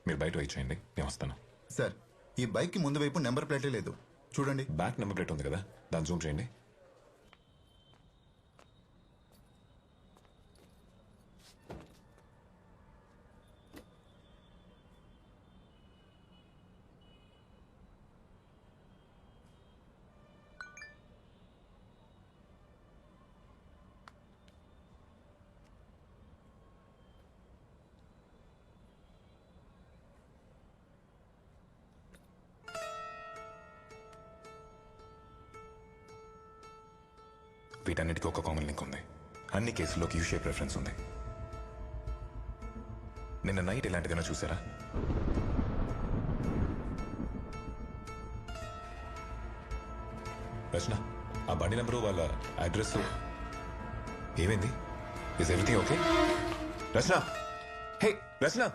మీరు బయట వెయిట్ చేయండి, నేను వస్తాను. సార్, ఈ బైక్కి ముందు వైపు నెంబర్ ప్లేటే లేదు, చూడండి. బ్యాక్ నెంబర్ ప్లేట్ ఉంది కదా, దాన్ని జూమ్ చేయండి. వీటన్నిటికీ ఒక కామన్ లింక్ ఉంది. అన్ని కేసుల్లోకి యూ షేప్ రెఫరెన్స్ ఉంది. నిన్న నైట్ ఇలాంటిదైనా చూసారా? రచన, ఆ బండి నెంబరు, వాళ్ళ అడ్రస్ ఏమైంది? Is everything okay? Rachana, hey Rachana.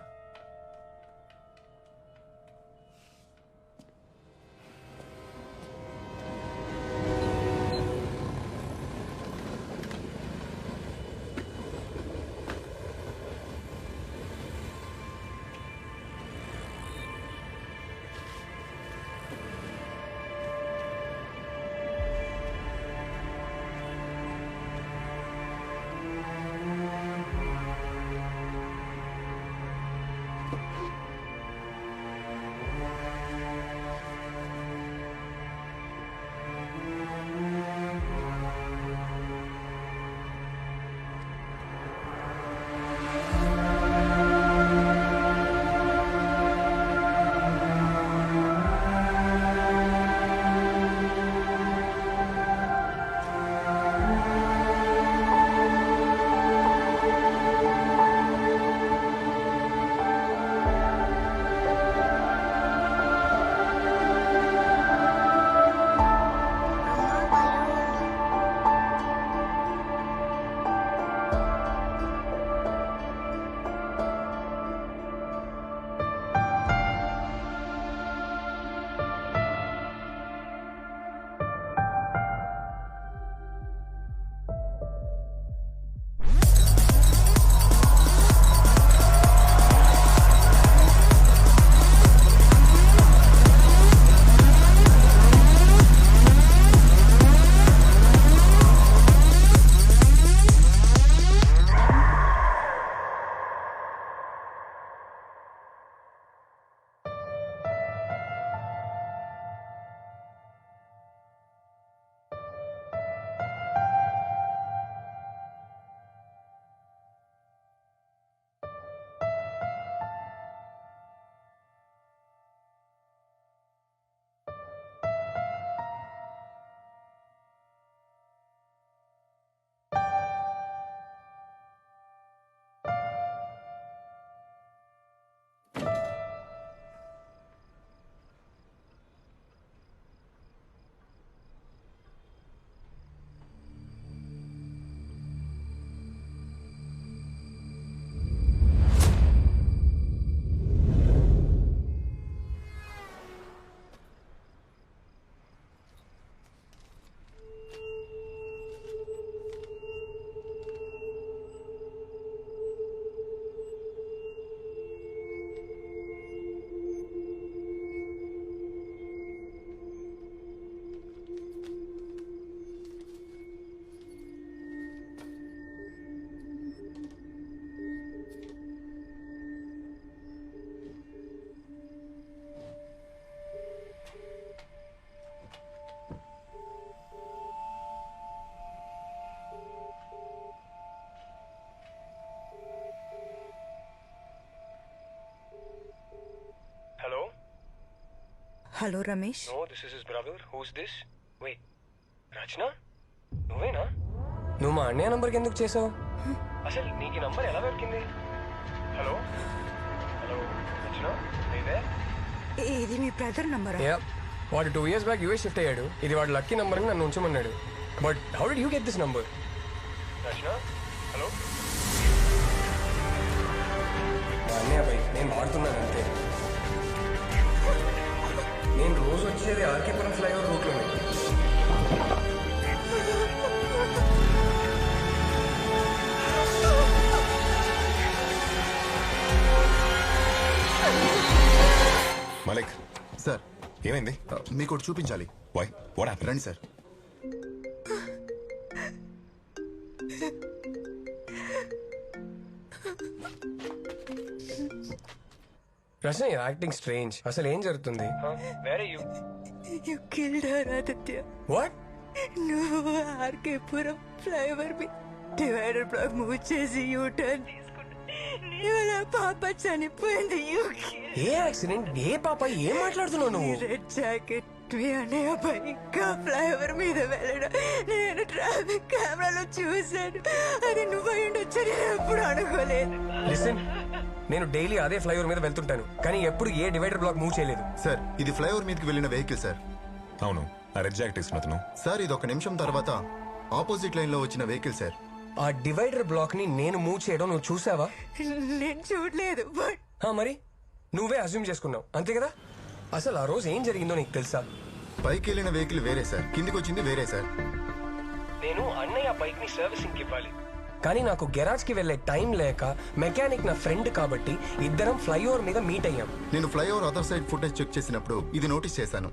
Hello Ramesh. No, this is his brother. Who's this? Wait, రచన నువ్వేనా? నువ్వు మా అన్నయ్య నంబర్కి ఎందుకు చేసావు? అసలు నీకు ఈ నంబర్ ఎలా దొరికింది? హలో హలో రచన, నీదే? ఇది మీ బ్రదర్ నంబరా? వాడు 2 years బ్యాక్ యూఎస్ షిఫ్ట్ అయ్యాడు. ఇది వాడు లక్కీ నంబర్ నన్ను ఉంచమన్నాడు. But how did you get this number? Rachana hello. మా అన్నయ్య బై నేను వాడుతున్నాను అంతే. నేను రోజు వచ్చేది ఆర్కేపురం ఫ్లైఓవర్ రూట్లోనే. మలిక్ సార్ ఏమైంది? మీకు ఒకటి చూపించాలి. Why what happened? రండి సార్. Rachana acting strange. అసలు ఏం జరుగుతుంది? వేరే you you killed her Aditya. What? నువ్వు ఆర్కేపురం ఫ్లైఓవర్ మీద డివైడర్ బ్లాక్ మూవ్ చేసి యూ టర్న్ తీసుకుంటా. నీ వల్ల పాప చనిపోయింది. You A accident? ఏ పాప? ఏం మాట్లాడుతున్నావు నువ్వు? రెడ్ జాకెట్ మీ అన్నయ్య బైక్ ఫ్లైఓవర్ మీద వెళ్ళడం నేను ట్రాఫిక్ కెమెరాలో చూశాను. అది నువ్వు ఉండొచ్చు, నేను ఎప్పుడు అనుకోలేదు. లిసన్, నేను డైలీ అదే ఫ్లైఓవర్ మీద వెళ్తుంటాను, కానీ ఎప్పుడు ఏ డివైడర్ బ్లాక్ మూవ్ చేయలేదు. సార్ ఇది ఫ్లైఓవర్ మీదకి వెళ్ళిన వెహికల్ సార్. అవును, ఆ రెడ్ జాకెట్ వేసుకున్న అతను. సార్ ఇది 1 నిమిషం తర్వాత ఆపోజిట్ లైన్ లో వచ్చిన వెహికల్ సార్. ఆ డివైడర్ బ్లాక్ ని నేను మూవ్ చేయడం నువ్వు చూసావా? నేను చూడలేదు. బట్ మరి నువ్వే అజ్యూమ్ చేసుకున్నావు అంతే కదా? అసలు ఆ రోజు ఏం జరిగిందో నీకు తెలుసా? పైకి వెళ్ళిన వెహికల్ వేరే సార్, కిందికి వచ్చింది వేరే సార్. నేను అన్నయ్య బైక్ ని సర్వీసింగ్ ఇవ్వాలి, కానీ నాకు గెరాజ్ కి వెళ్లే టైం లేక మెకానిక్ నా ఫ్రెండ్ కాబట్టి ఇద్దరం ఫ్లైఓవర్ మీద మీట్ అయ్యాం. నేను flyover other side footage check చేసినప్పుడు ఇది నోటీస్ చేశాను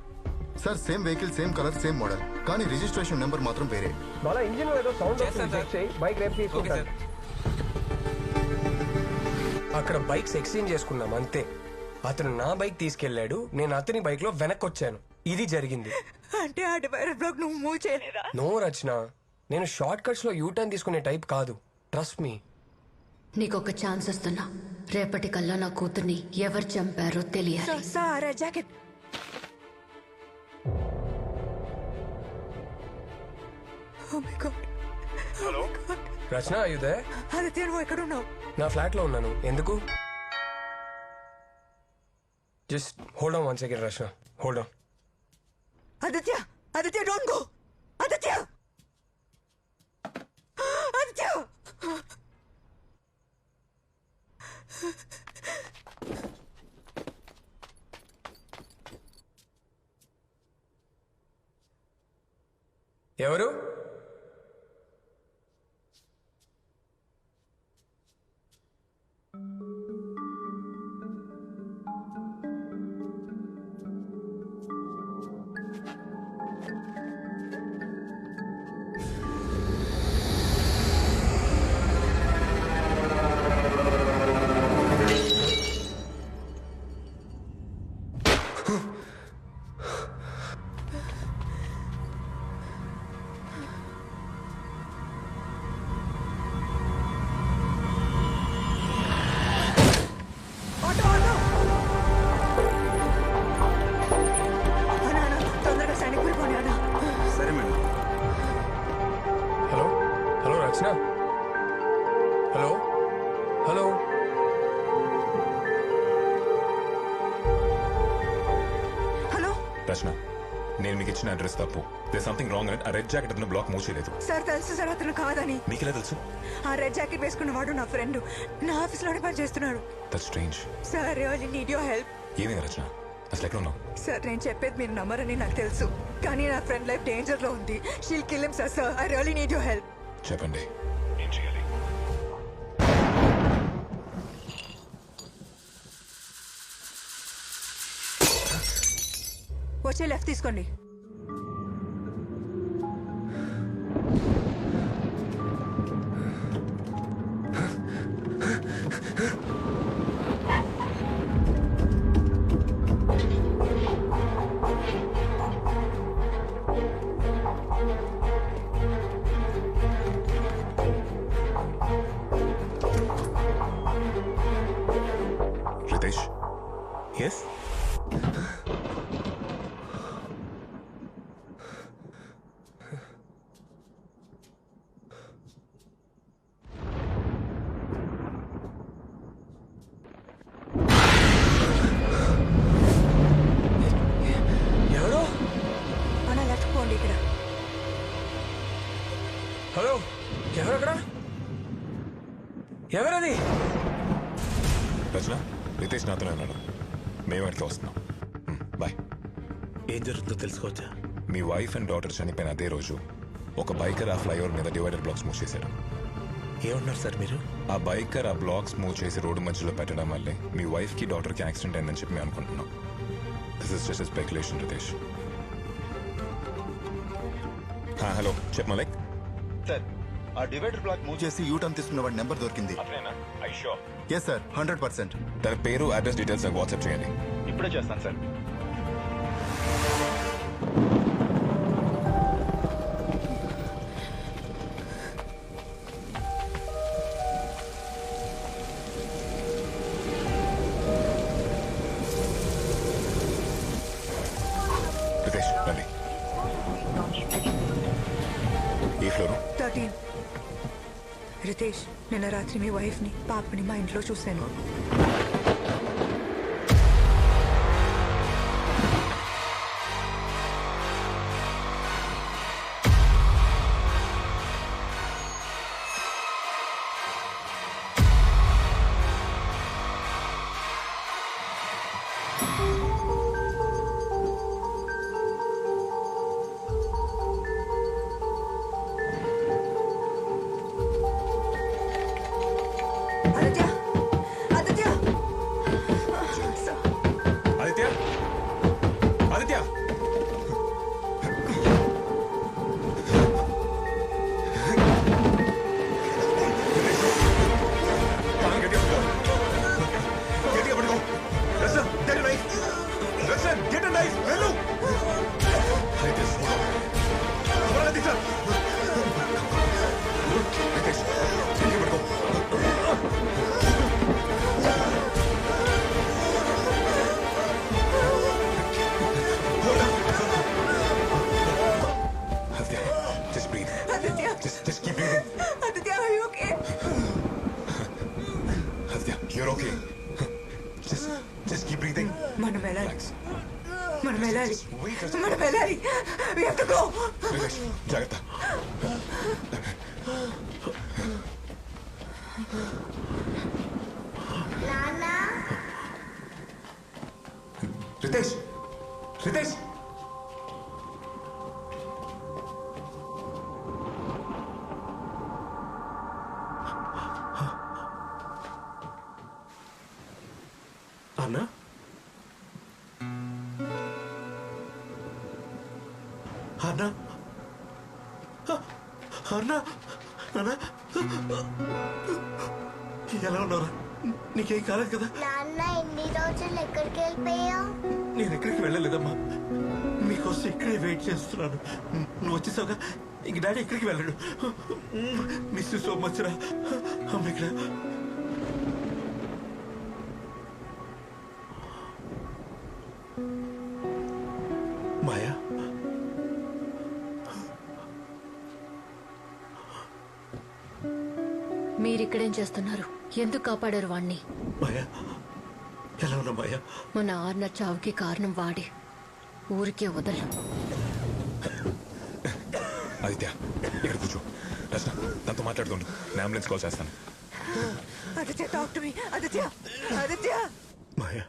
sir. Same vehicle, same colour, same model, కానీ రిజిస్ట్రేషన్ నెంబర్ మాత్రం వేరే. వాళ్ళ ఇంజిన్ ఏదో సౌండ్ బైక్ రేపు తీసుకుంటాను. అక్కడ బైక్స్ ఎక్స్చేంజ్ చేసుకున్నాం అంతే. అతను నా బైక్ తీసుకెళ్లాడు, నేను అతని బైక్ లో వెనక్కి వచ్చాను. ఇది జరిగింది. అంటే ఆ డివైడర్ బ్లాక్ నువ్వు మూవ్ చేయలేదా? నో రచన, నేను షార్ట్ కట్స్ లో యూటర్న్ తీసుకునే టైప్ కాదు. Trust me. నీకొక ఛాన్స్ ఇస్తున్నా. రేపటికల్లా నా కూతుర్ని ఎవరు చంపారో తెలియాలి. Sir jacket. Oh my God. Hello Rachana, అయ్యుదే? ఆదిత్య నువ్వు ఎక్కడ ఉన్నావు? నా ఫ్లాట్ లో ఉన్నాను. ఎందుకు? Just hold on 1 second Rachana, hold on. Aditya, Aditya don't go. Aditya, Aditya. ఎవరు? Rachana, hello hello. Hello Rachana, నేను మీకు ఇచ్చిన అడ్రస్ తప్పు. దే సంథింగ్ రాంగ్ అని ఆ రెడ్ జాకెట్ అతను బ్లాక్ మూవ్ చేయలేదు. సార్ తెలుసు సార్ అతను కాదని. మీకెలా తెలుసు? ఆ రెడ్ జాకెట్ వేసుకున్న వాడు నా ఫ్రెండ్, నా ఆఫీస్ లోనే పని చేస్తున్నాడు. That's strange. Sir really need your help. ఏమైంది రచన? అసలు ఎక్కడ ఉన్నావు? సార్ నేను చెప్పేది మీరు నమ్మరని నాకు తెలుసు, కానీ నా ఫ్రెండ్ లైఫ్ డేంజర్ లో ఉంది. She'll kill him sir. I really need your help. చెప్పండి, ఏం చేయాలి? వచ్చే లెఫ్ట్ తీసుకోండి. రితేష్. ఎస్, ఎవరు? మన లెఫ్ట్ పోండి. ఇక్కడ హలో, ఎవరక్కడ? ఎవరది? రచన, రితేష్ నాతోనే ఉన్నాడు. మేము వెనక్కి వస్తున్నాం. బాయ్. ఏం జరుగుతుందో తెలుసుకోవచ్చా? మీ వైఫ్ అండ్ డాటర్ చనిపోయిన అదే రోజు ఒక బైకర్ ఆ ఫ్లైఓవర్ మీద డివైడర్ బ్లాక్స్ మూవ్ చేశాడు. ఏమన్నారు సార్ మీరు? ఆ బైకర్ ఆ బ్లాక్స్ మూవ్ చేసి రోడ్డు మధ్యలో పెట్టడం వల్లే మీ వైఫ్ కి డాటర్ కి యాక్సిడెంట్ అయిందని చెప్పి మేము అనుకుంటున్నాం. This is just speculation Ritesh. Hello చెప్ మలిక్. సార్ ఆ డివైడర్ బ్లాక్ మూవ్ చేసి యూటర్న్ తీసుకున్న వాడి నెంబర్ దొరికింది. Yes sir 100%. తన పేరు అడ్రస్ డీటెయిల్స్ నాకు వాట్సాప్ చేయండి. ఇప్పుడే చేస్తాను సార్. రితేష్ రండి. ఏ ఫ్లోరు? 13. రితేష్, నిన్న రాత్రి మీ వైఫ్ని పాపని మా ఇంట్లో చూశాను. Aditya, Aditya, Aditya, Aditya. Just breathe. Aditya, Just keep breathing. Aditya, are you okay? Aditya, you're okay. Just keep breathing. మనం వెళ్ళాలి, Relax. మనం వెళ్ళాలి, Wait, మనం వెళ్ళాలి. We have to go. Ritesh, జాగ్రత్త. రితేష్, రితేష్. అన్నా అన్నా అన్నా అన్నా ఎలా ఉన్నారా? నీకేం కాలేదు కదా? నాన్న ఎన్ని రోజులు ఎక్కడికి వెళ్ళిపోయావు? నేను ఎక్కడికి వెళ్ళలేదమ్మా, మీకోసం ఇక్కడే వెయిట్ చేస్తున్నాను. నువ్వు వచ్చేసావుగా, ఇంక డాడీ ఎక్కడికి వెళ్ళాడు. మిస్ యూ సో మచ్ రా. అమ్మ ఇక్కడ మాయా. మీరిక్కడేం చేస్తున్నారు? ఎందుకు కాపాడారు వాణ్ణి? మాయా ఎలా ఉన్నా మాయా? మన ఆర్న చావుకి కారణం వాడి. ఊరికే వదలు. ఆదిత్య, ఇక్కడ కూర్చో. రచన, తనతో మాట్లాడుతుండు. నేను అంబులెన్స్ కాల్ చేస్తాను. Aditya, talk to me. Aditya, Aditya. Maya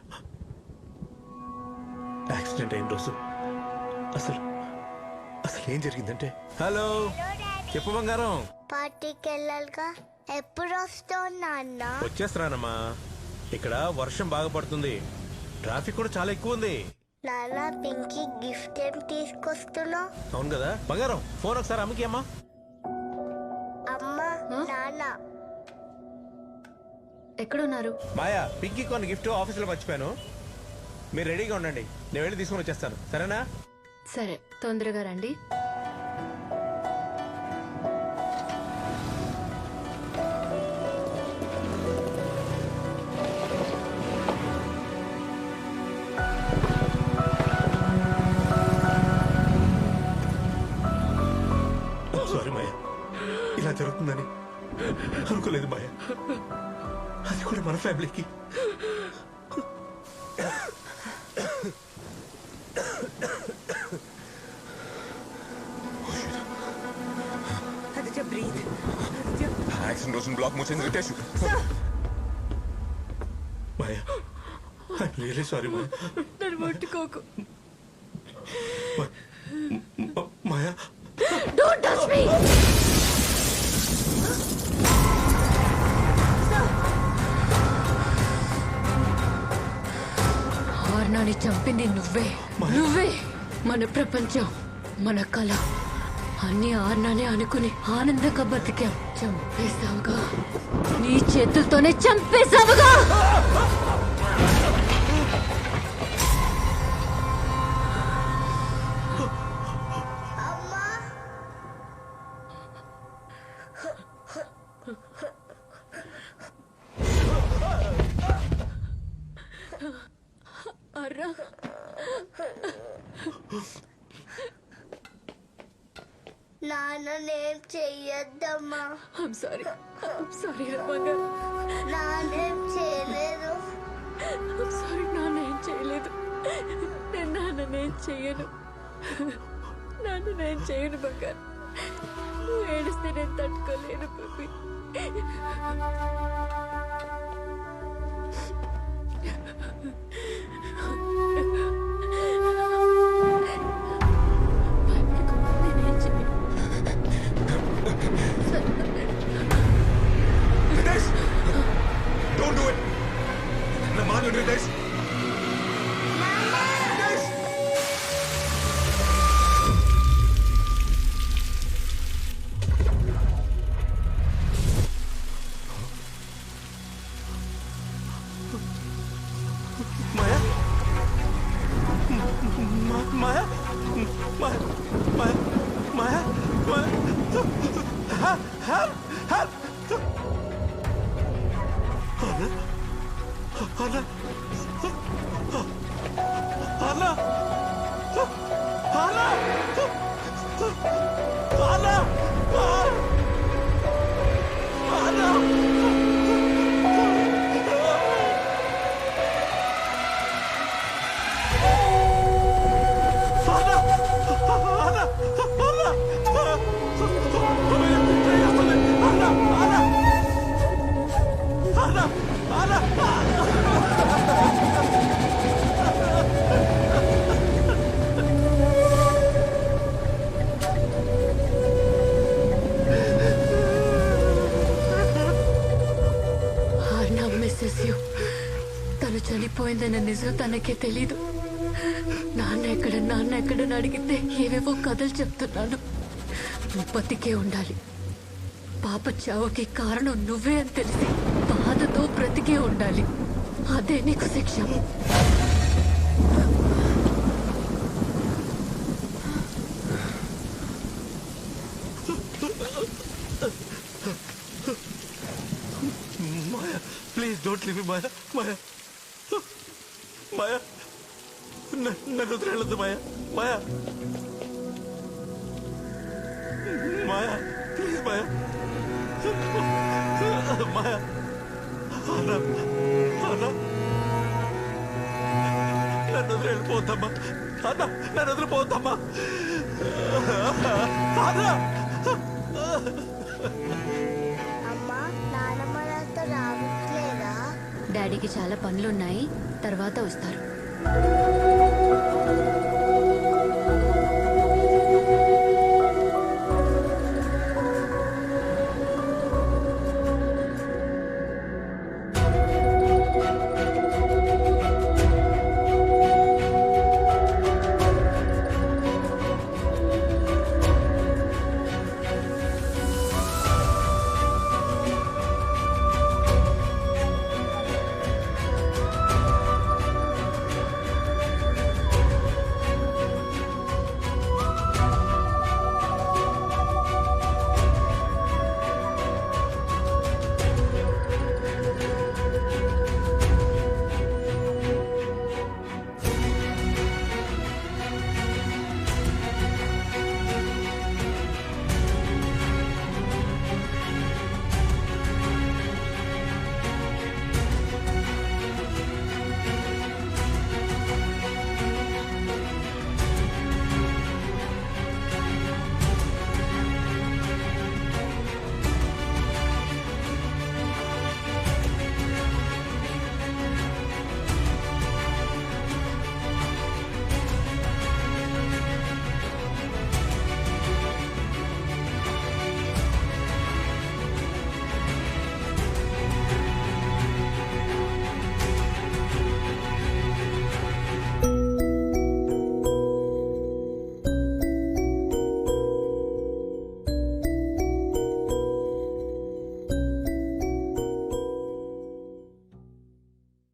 accident అయిన రోజు అసలు అసలు ఏం జరిగిందంటే. హలో చెప్పు బంగారం. పార్టీకి వెళ్ళాలిగా, ఎప్పుడు వస్తావు నాన్న? వచ్చేస్తున్నానమ్మా. ఇక్కడ వర్షం బాగా పడుతుంది, ట్రాఫిక్ కూడా చాలా ఎక్కువ ఉంది. నాన్న, పింకీ గిఫ్ట్ ఏం తీసుకొస్తున్నావు? అవును కదా బంగారం. ఫోన్ ఒకసారి అమ్మకి అమ్మా. అమ్మా, నాన్న. ఎక్కడున్నారు? మాయా, పింకీ కొన్ని గిఫ్ట్ ఆఫీసులో మర్చిపోయాను. మీరు రెడీగా ఉండండి, నేను వెళ్ళి తీసుకొని వచ్చేస్తాను. సరేనా? సరే, తొందరగా రండి. సారీ మాయా, ఇలా జరుగుతుందని అనుకోలేదు మాయా. అది కూడా మన ఫ్యామిలీకి. ఆదిత్య, breathe. ఆదిత్య. యాక్సిడెంట్ రోజున బ్లాక్ మూసింది Ritesh. Maya, I'm really sorry Maya. నన్ను ముట్టుకోకు. మాయా, Don't touch me! ఆర్నాని చంపింది నువ్వే. నువ్వే మన ప్రపంచం, మన కళ అన్ని ఆర్నానే అనుకుని ఆనందంగా బతికాం. చంపేశావుగా, నీ చేతులతోనే చంపేశావుగా. అమ్మా అర్రా, నాన్నేం చెయ్యొద్దమ్మా. ఐమ్ సారీ రా బంగారు. నాన్నేం చేయలేదు. ఐమ్ సారీ, నాన్నేం చేయలేదు. నేను నాన్నేం చెయ్యను. నాన్నేం చేయను బంగారు. నువ్వు ఏడిస్తే నేను తట్టుకోలేను బేబీ. నేనేం చేయను. Ritesh don't do it. నా మాట విను రితేష్. Ritesh Maya Maya Maya Maya Maya Maya help help. అన్నా అన్నా అన్నా అన్నా అన్నా ఆర్నవ్ మిస్సెస్ యూ. తను చనిపోయిందన్న నిజం తనకే తెలీదు. నాన్న ఎక్కడని అడిగితే ఏవేవో కథలు చెప్తున్నాను. నువ్వు బతికే ఉండాలి. పాప చావుకి కారణం నువ్వే అని తెలిసి బాధతో బ్రతికే ఉండాలి. అదే నీకు శిక్ష. Maya, please don't leave me, Maya. Maya. Maya. నన్ను వదిలేయొద్దు మాయా. మాయా. మాయా, ప్లీజ్ మాయా. మాయా. అన్నా. అన్నా. నన్ను వదిలేపోతామ్మా. అన్నా, నన్ను వదిలిపోతామ్మా. అన్నా. అమ్మా నానమ్మ నాతో రావట్లేదా? డాడీకి చాలా పనులున్నాయి, తర్వాత వస్తారు.